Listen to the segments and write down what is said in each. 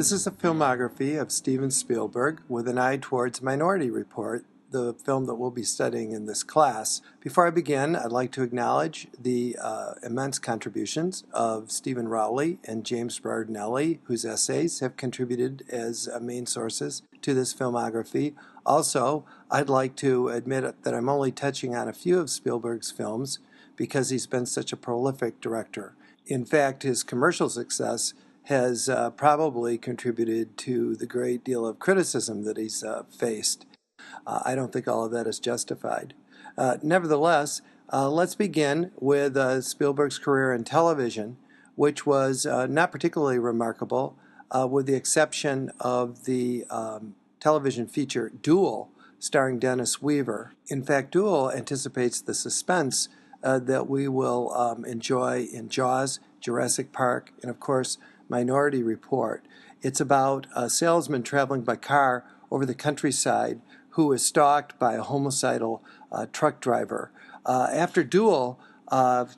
This is a filmography of Steven Spielberg with an eye towards Minority Report, the film that we'll be studying in this class. Before I begin, I'd like to acknowledge the immense contributions of Stephen Rowley and James Bardinelli, whose essays have contributed as main sources to this filmography. Also, I'd like to admit that I'm only touching on a few of Spielberg's films because he's been such a prolific director. In fact, his commercial success has probably contributed to the great deal of criticism that he's faced. I don't think all of that is justified. Nevertheless, let's begin with Spielberg's career in television, which was not particularly remarkable, with the exception of the television feature Duel, starring Dennis Weaver. In fact, Duel anticipates the suspense that we will enjoy in Jaws, Jurassic Park, and of course, Minority Report. It's about a salesman traveling by car over the countryside who is stalked by a homicidal truck driver. After Duel,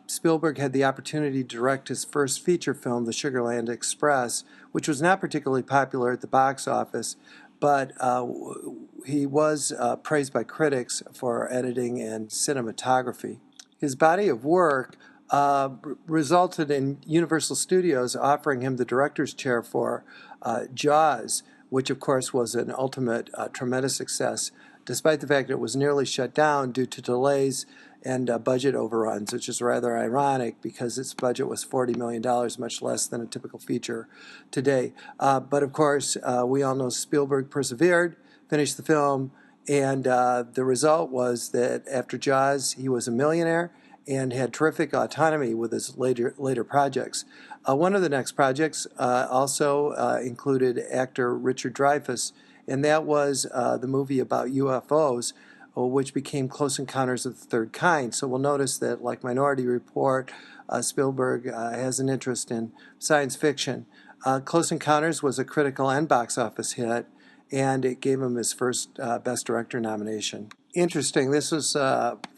Spielberg had the opportunity to direct his first feature film, The Sugarland Express, which was not particularly popular at the box office, but he was praised by critics for editing and cinematography. His body of work resulted in Universal Studios offering him the director's chair for Jaws, which of course was an ultimate tremendous success, despite the fact that it was nearly shut down due to delays and budget overruns, which is rather ironic because its budget was $40 million, much less than a typical feature today. But of course, we all know Spielberg persevered, finished the film, and the result was that after Jaws, he was a millionaire and had terrific autonomy with his later projects. One of the next projects also included actor Richard Dreyfuss, and that was the movie about UFOs, which became Close Encounters of the Third Kind. So we'll notice that, like Minority Report, Spielberg has an interest in science fiction. Close Encounters was a critical and box office hit, and it gave him his first Best Director nomination. Interesting, this was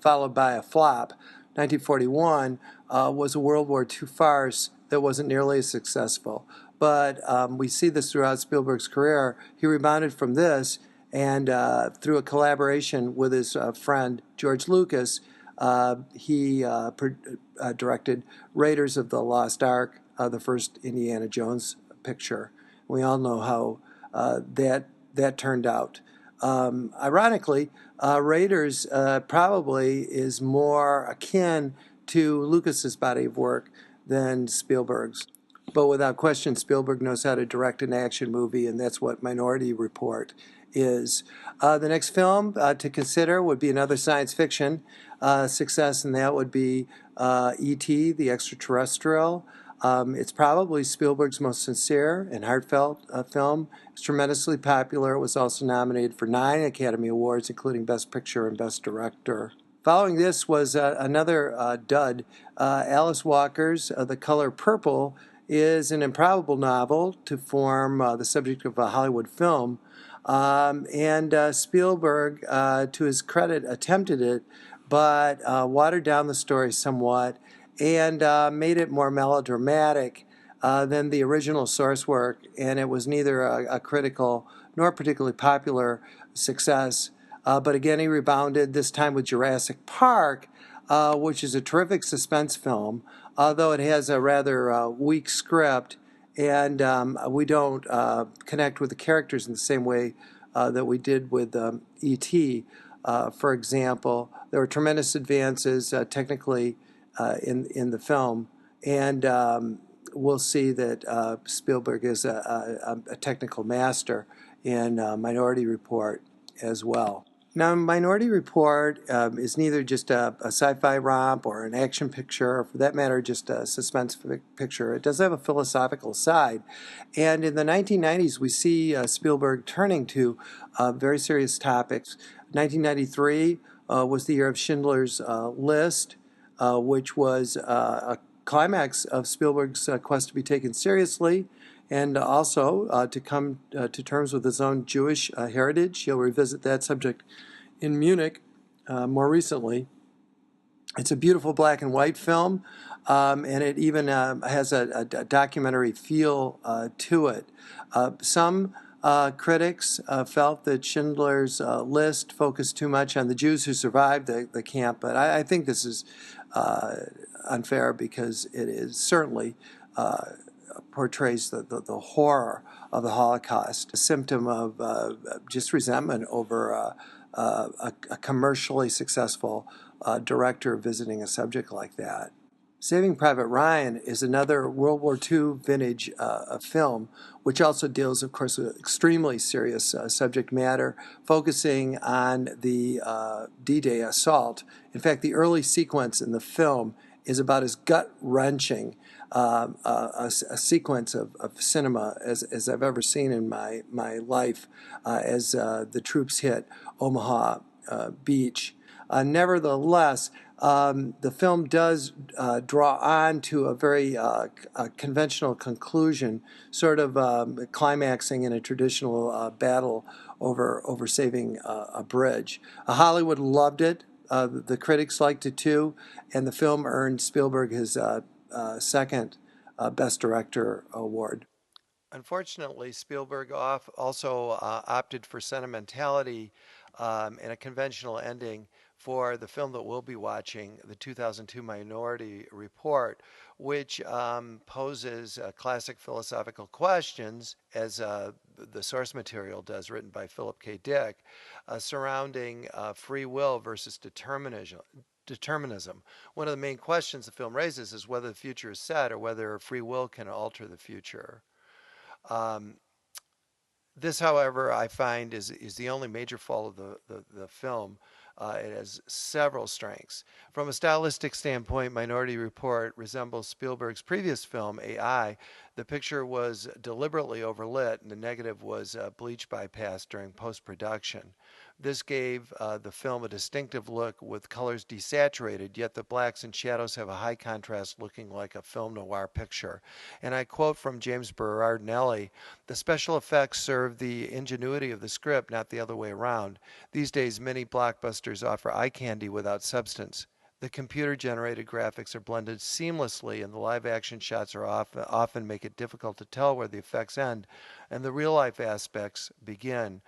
followed by a flop. 1941 was a World War II farce that wasn't nearly as successful. But we see this throughout Spielberg's career. He rebounded from this, and through a collaboration with his friend George Lucas, he directed Raiders of the Lost Ark, the first Indiana Jones picture. We all know how that turned out. Ironically, Raiders probably is more akin to Lucas's body of work than Spielberg's. But without question, Spielberg knows how to direct an action movie, and that's what Minority Report is. The next film to consider would be another science fiction success, and that would be E.T., the Extraterrestrial. It's probably Spielberg's most sincere and heartfelt film. It's tremendously popular. It was also nominated for 9 Academy Awards, including Best Picture and Best Director. Following this was another dud. Alice Walker's The Color Purple is an improbable novel to form the subject of a Hollywood film. And Spielberg, to his credit, attempted it, but watered down the story somewhat and made it more melodramatic than the original source work, and it was neither a critical nor particularly popular success. But again, he rebounded, this time with Jurassic Park, which is a terrific suspense film, although it has a rather weak script, and we don't connect with the characters in the same way that we did with E.T. For example, there were tremendous advances technically in the film, and we'll see that Spielberg is a technical master in Minority Report as well. Now, Minority Report is neither just a sci-fi romp or an action picture, or for that matter, just a suspense picture. It does have a philosophical side. And in the 1990s, we see Spielberg turning to very serious topics. 1993 was the year of Schindler's List, which was a climax of Spielberg's quest to be taken seriously, and also to come to terms with his own Jewish heritage. He'll revisit that subject in Munich more recently. It's a beautiful black and white film, and it even has a documentary feel to it. Some critics felt that Schindler's List focused too much on the Jews who survived the camp, but I think this is unfair because it is certainly portrays the horror of the Holocaust, a symptom of just resentment over a commercially successful director visiting a subject like that. Saving Private Ryan is another World War II vintage film, which also deals, of course, with extremely serious subject matter, focusing on the D-Day assault. In fact, the early sequence in the film is about as gut-wrenching a sequence of cinema as I've ever seen in my life as the troops hit Omaha Beach. Nevertheless, the film does draw on to a very conventional conclusion, sort of climaxing in a traditional battle over saving a bridge. Hollywood loved it. The critics liked it too, and the film earned Spielberg his second Best Director award. Unfortunately, Spielberg also opted for sentimentality and a conventional ending for the film that we'll be watching, the 2002 Minority Report, which poses classic philosophical questions, as the source material does, written by Philip K. Dick, surrounding free will versus determinism. One of the main questions the film raises is whether the future is set or whether free will can alter the future. Um, this, however, I find is the only major fault of the film. It has several strengths. From a stylistic standpoint, Minority Report resembles Spielberg's previous film, AI. The picture was deliberately overlit, and the negative was bleach bypassed during post-production. This gave the film a distinctive look with colors desaturated, yet the blacks and shadows have a high contrast, looking like a film noir picture. And I quote from James Berardinelli, "The special effects serve the ingenuity of the script, not the other way around. These days, many blockbusters offer eye candy without substance. The computer-generated graphics are blended seamlessly, and the live-action shots are often make it difficult to tell where the effects end and the real-life aspects begin."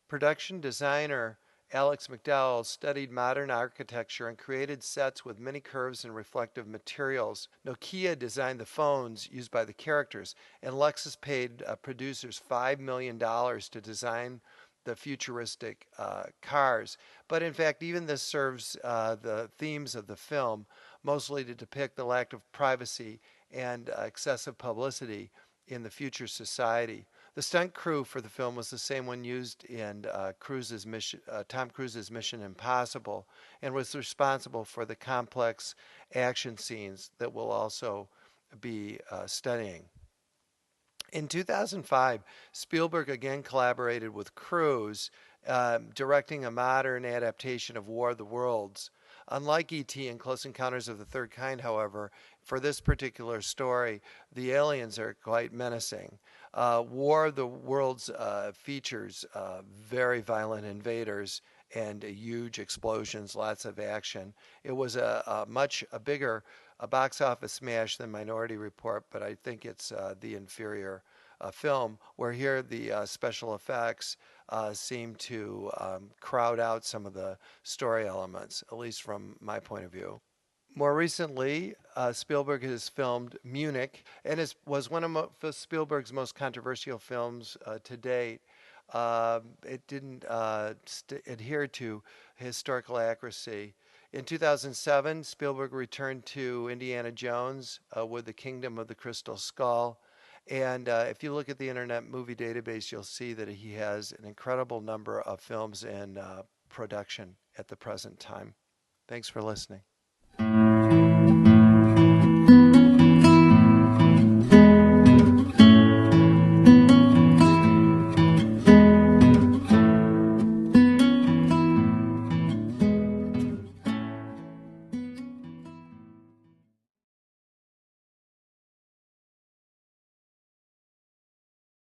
Production designer Alex McDowell studied modern architecture and created sets with many curves and reflective materials. Nokia designed the phones used by the characters, and Lexus paid producers $5 million to design the futuristic cars. But in fact, even this serves the themes of the film, mostly to depict the lack of privacy and excessive publicity in the future society. The stunt crew for the film was the same one used in Tom Cruise's Mission Impossible, and was responsible for the complex action scenes that we'll also be studying. In 2005, Spielberg again collaborated with Cruise, directing a modern adaptation of War of the Worlds. Unlike E.T. and Close Encounters of the Third Kind, however, for this particular story, the aliens are quite menacing. War of the Worlds features very violent invaders and huge explosions, lots of action. It was a much bigger box office smash than Minority Report, but I think it's the inferior film, where here the special effects seem to crowd out some of the story elements, at least from my point of view. More recently, Spielberg has filmed Munich, and was one of Spielberg's most controversial films to date. It didn't adhere to historical accuracy. In 2007, Spielberg returned to Indiana Jones with The Kingdom of the Crystal Skull. And if you look at the Internet Movie Database, you'll see that he has an incredible number of films in production at the present time. Thanks for listening.